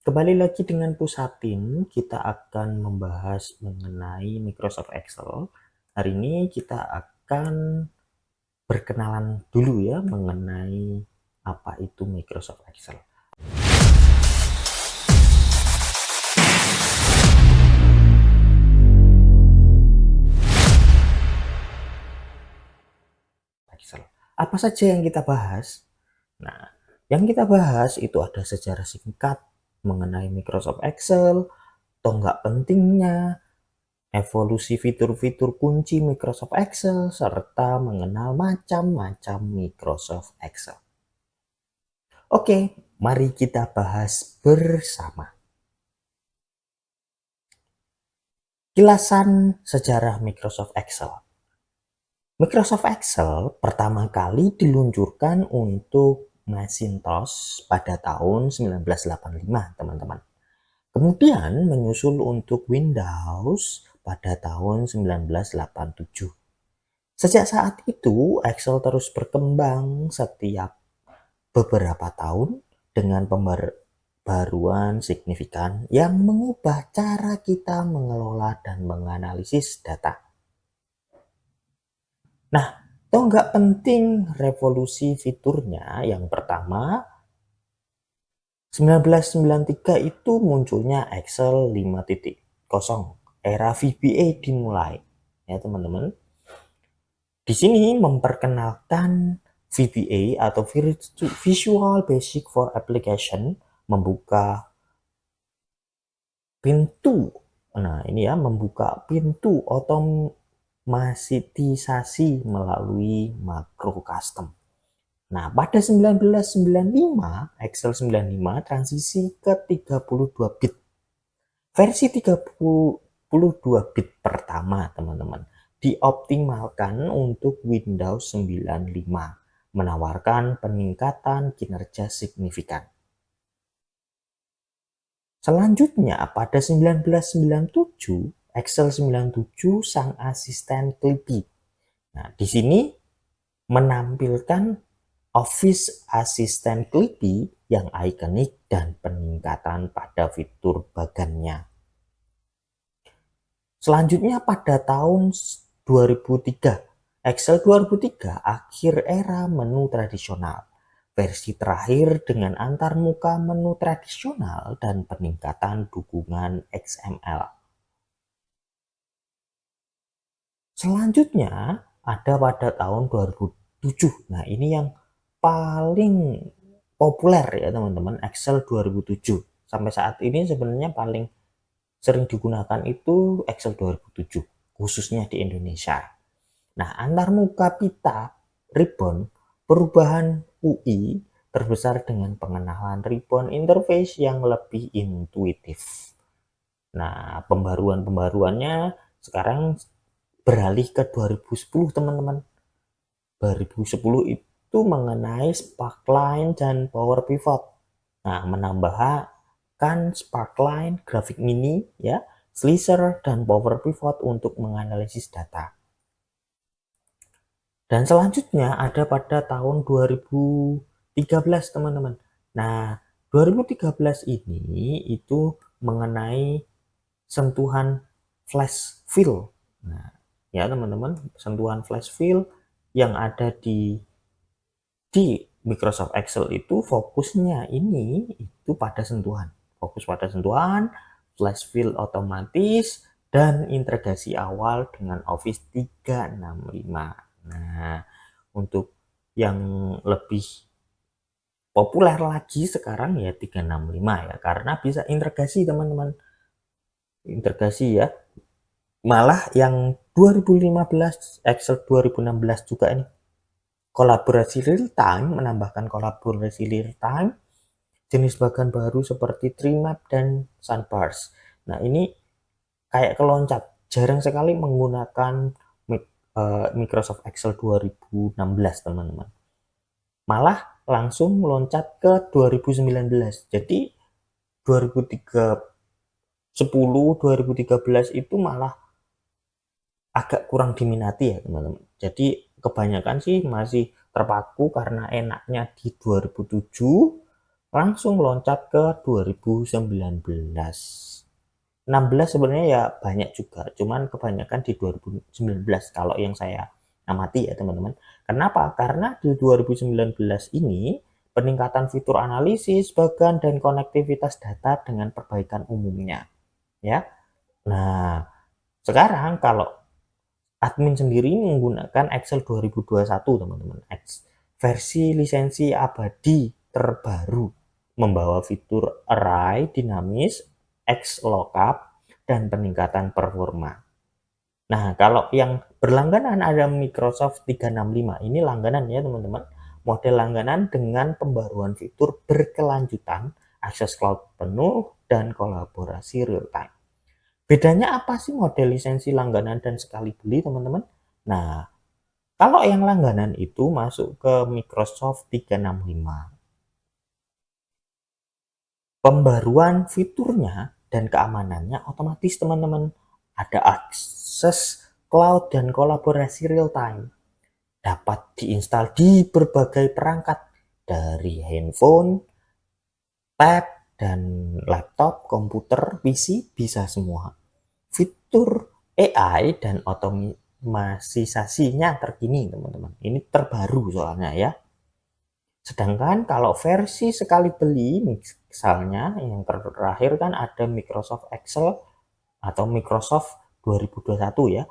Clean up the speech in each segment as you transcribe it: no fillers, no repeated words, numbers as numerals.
Kembali lagi dengan Pusatin, kita akan membahas mengenai Microsoft Excel. Hari ini kita akan berkenalan dulu ya mengenai apa itu Microsoft Excel. Excel. Apa saja yang kita bahas? Nah, yang kita bahas itu ada sejarah singkat mengenai Microsoft Excel, tonggak pentingnya, evolusi fitur-fitur kunci Microsoft Excel, serta mengenal macam-macam Microsoft Excel. Oke, mari kita bahas bersama. Kilasan sejarah Microsoft Excel. Microsoft Excel pertama kali diluncurkan untuk Macintosh pada tahun 1985, teman-teman. Kemudian menyusul untuk Windows pada tahun 1987. Sejak saat itu, Excel terus berkembang setiap beberapa tahun dengan pembaruan signifikan yang mengubah cara kita mengelola dan menganalisis data. Nah, tonggak penting revolusi fiturnya yang pertama, 1993 itu munculnya Excel 5.0, era VBA dimulai. Ya, teman-teman. Di sini memperkenalkan VBA atau Visual Basic for Application, membuka pintu. Nah, ini ya, membuka pintu otomatisasi melalui makro custom. Nah, pada 1995, Excel 95 transisi ke 32 bit. Versi 32 bit pertama, teman-teman, dioptimalkan untuk Windows 95, menawarkan peningkatan kinerja signifikan. Selanjutnya, pada 1997, Excel 97 sang asisten Clippy. Nah, di sini menampilkan Office Assistant Clippy yang ikonik dan peningkatan pada fitur bagannya. Selanjutnya pada tahun 2003, Excel 2003 akhir era menu tradisional. Versi terakhir dengan antarmuka menu tradisional dan peningkatan dukungan XML. Selanjutnya ada pada tahun 2007. Nah, ini yang paling populer ya teman-teman, Excel 2007. Sampai saat ini sebenarnya paling sering digunakan itu Excel 2007, khususnya di Indonesia. Nah, antarmuka pita ribbon, perubahan UI terbesar dengan pengenalan ribbon interface yang lebih intuitif. Nah, pembaruannya sekarang beralih ke 2010, teman-teman. 2010 itu mengenai Sparkline dan Power Pivot. Nah, menambahkan Sparkline, grafik mini, ya, slicer, dan Power Pivot untuk menganalisis data. Dan selanjutnya ada pada tahun 2013, teman-teman. Nah, 2013 ini itu mengenai sentuhan flash fill. Nah, ya teman-teman, sentuhan flash fill yang ada di Microsoft Excel itu fokusnya ini itu pada sentuhan. Fokus pada sentuhan, flash fill otomatis, dan integrasi awal dengan Office 365. Nah, untuk yang lebih populer lagi sekarang ya 365 ya, karena bisa integrasi, teman-teman. Integrasi ya. Malah yang 2015, Excel 2016 juga ini. Kolaborasi real time, menambahkan kolaborasi real time, jenis bagan baru seperti Trimap dan Sunburst. Nah, ini kayak keloncat. Jarang sekali menggunakan Microsoft Excel 2016, teman-teman. Malah langsung meloncat ke 2019. Jadi 2013 itu malah agak kurang diminati ya, teman-teman. Jadi kebanyakan sih masih terpaku karena enaknya di 2007 langsung loncat ke 2019. 16 sebenarnya ya banyak juga, cuman kebanyakan di 2019 kalau yang saya amati ya teman-teman. Kenapa? Karena di 2019 ini peningkatan fitur analisis, bagan, dan konektivitas data dengan perbaikan umumnya. Ya, nah sekarang kalau admin sendiri menggunakan Excel 2021 teman-teman, versi lisensi abadi terbaru, membawa fitur array dinamis, X lookup, dan peningkatan performa. Nah, kalau yang berlangganan ada Microsoft 365, ini langganan ya teman-teman. Model langganan dengan pembaruan fitur berkelanjutan, akses cloud penuh, dan kolaborasi real time. Bedanya apa sih model lisensi langganan dan sekali beli teman-teman? Nah, kalau yang langganan itu masuk ke Microsoft 365. Pembaruan fiturnya dan keamanannya otomatis teman-teman. Ada akses cloud dan kolaborasi real time. Dapat diinstal di berbagai perangkat dari handphone, tab, dan laptop, komputer, PC bisa semua. Fitur AI dan otomatisasinya terkini teman-teman. Ini terbaru soalnya ya. Sedangkan kalau versi sekali beli, misalnya yang terakhir kan ada Microsoft Excel atau Microsoft 2021 ya.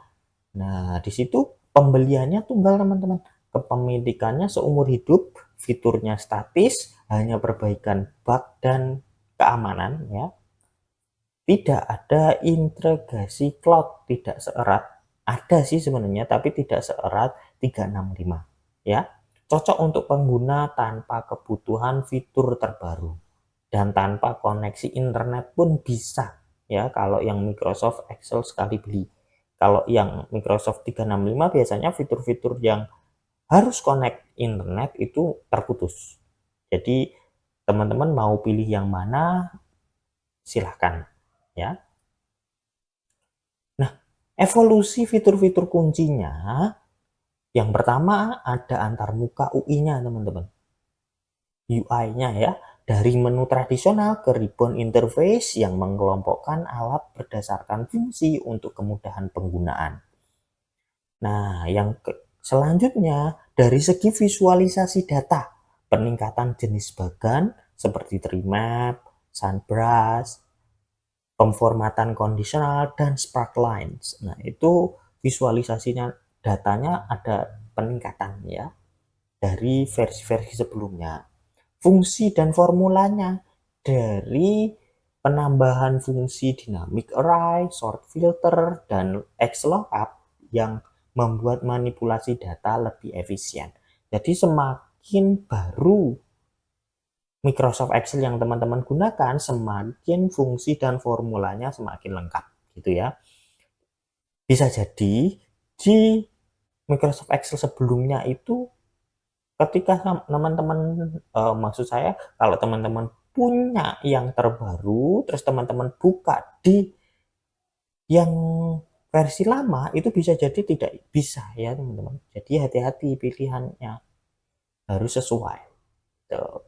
Nah, di situ pembeliannya tunggal teman-teman. Kepemilikannya seumur hidup, fiturnya statis, hanya perbaikan bug dan keamanan ya. Tidak ada integrasi cloud, tidak seerat. Ada sih sebenarnya, tapi tidak seerat 365 ya. Cocok untuk pengguna tanpa kebutuhan fitur terbaru dan tanpa koneksi internet pun bisa ya kalau yang Microsoft Excel sekali beli. Kalau yang Microsoft 365 biasanya fitur-fitur yang harus connect internet itu terputus. Jadi teman-teman mau pilih yang mana silahkan ya. Nah, evolusi fitur-fitur kuncinya yang pertama ada antarmuka UI-nya teman-teman. UI-nya ya, dari menu tradisional ke ribbon interface yang mengelompokkan alat berdasarkan fungsi untuk kemudahan penggunaan. Nah, yang selanjutnya dari segi visualisasi data, peningkatan jenis bagan seperti tree map, sunbrush, pemformatan kondisional, dan spark lines. Nah, itu visualisasinya datanya ada peningkatan ya dari versi-versi sebelumnya. Fungsi dan formulanya dari penambahan fungsi dynamic array, sort filter, dan XLOOKUP yang membuat manipulasi data lebih efisien. Jadi semakin baru Microsoft Excel yang teman-teman gunakan, semakin fungsi dan formulanya semakin lengkap gitu ya. Bisa jadi di Microsoft Excel sebelumnya itu ketika teman-teman maksud saya kalau teman-teman punya yang terbaru terus teman-teman buka di yang versi lama itu bisa jadi tidak bisa ya teman-teman. Jadi hati-hati pilihannya harus sesuai. Tuh.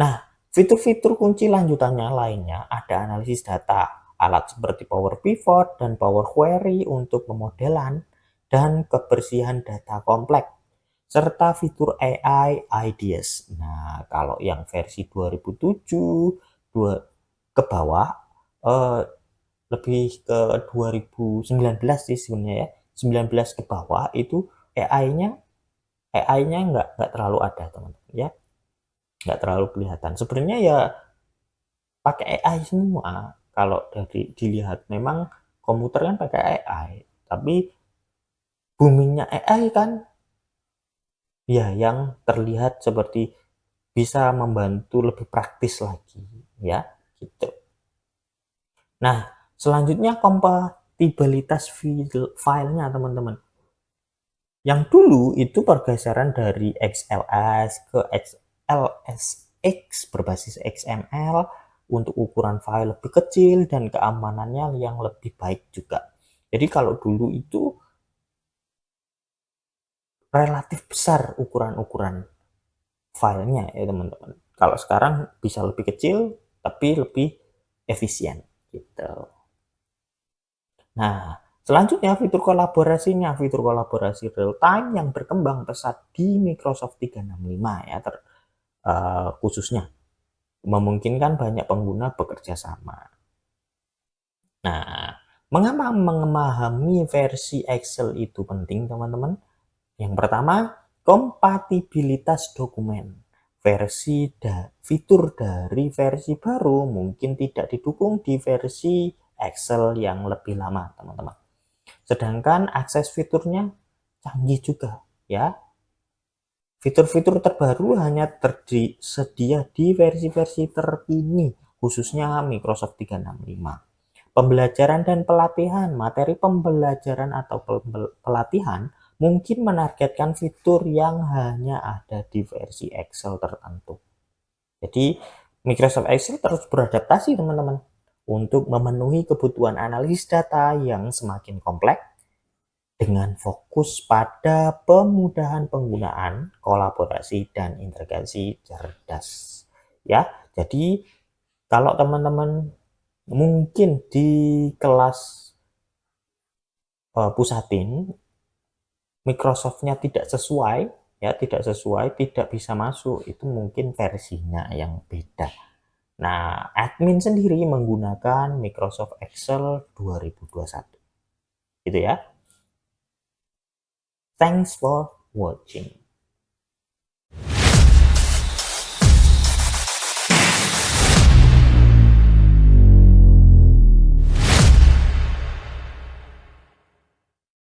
Nah, fitur-fitur kunci lanjutannya lainnya ada analisis data, alat seperti Power Pivot dan Power Query untuk pemodelan dan kebersihan data kompleks, serta fitur AI IDS. Nah, kalau yang versi 2007 ke bawah, eh, lebih ke 2019 sih sebenarnya ya, 19 ke bawah itu AI-nya nggak terlalu ada teman-teman ya, nggak terlalu kelihatan sebenarnya ya, pakai AI semua. Kalau dari dilihat memang komputer kan pakai AI, tapi boomingnya AI kan ya yang terlihat seperti bisa membantu lebih praktis lagi ya gitu. Nah, selanjutnya kompatibilitas filenya teman-teman. Yang dulu itu pergeseran dari XLS ke XLSX berbasis XML untuk ukuran file lebih kecil dan keamanannya yang lebih baik juga. Jadi kalau dulu itu relatif besar ukuran-ukuran filenya ya teman-teman. Kalau sekarang bisa lebih kecil tapi lebih efisien gitu. Nah, selanjutnya fitur kolaborasinya, fitur kolaborasi real time yang berkembang pesat di Microsoft 365 ya, khususnya memungkinkan banyak pengguna bekerja sama. Nah, mengapa memahami versi Excel itu penting, teman-teman? Yang pertama, kompatibilitas dokumen. Fitur dari versi baru mungkin tidak didukung di versi Excel yang lebih lama, teman-teman. Sedangkan akses fiturnya canggih juga, ya. Fitur-fitur terbaru hanya tersedia di versi-versi terkini, khususnya Microsoft 365. Pembelajaran dan pelatihan, materi pembelajaran atau pelatihan mungkin menargetkan fitur yang hanya ada di versi Excel tertentu. Jadi Microsoft Excel terus beradaptasi, teman-teman, untuk memenuhi kebutuhan analisis data yang semakin kompleks dengan fokus pada pemudahan penggunaan, kolaborasi, dan integrasi cerdas. Ya, jadi kalau teman-teman mungkin di kelas pusatin Microsoft-nya tidak sesuai, ya tidak bisa masuk, itu mungkin versinya yang beda. Nah, admin sendiri menggunakan Microsoft Excel 2021. Gitu ya. Thanks for watching.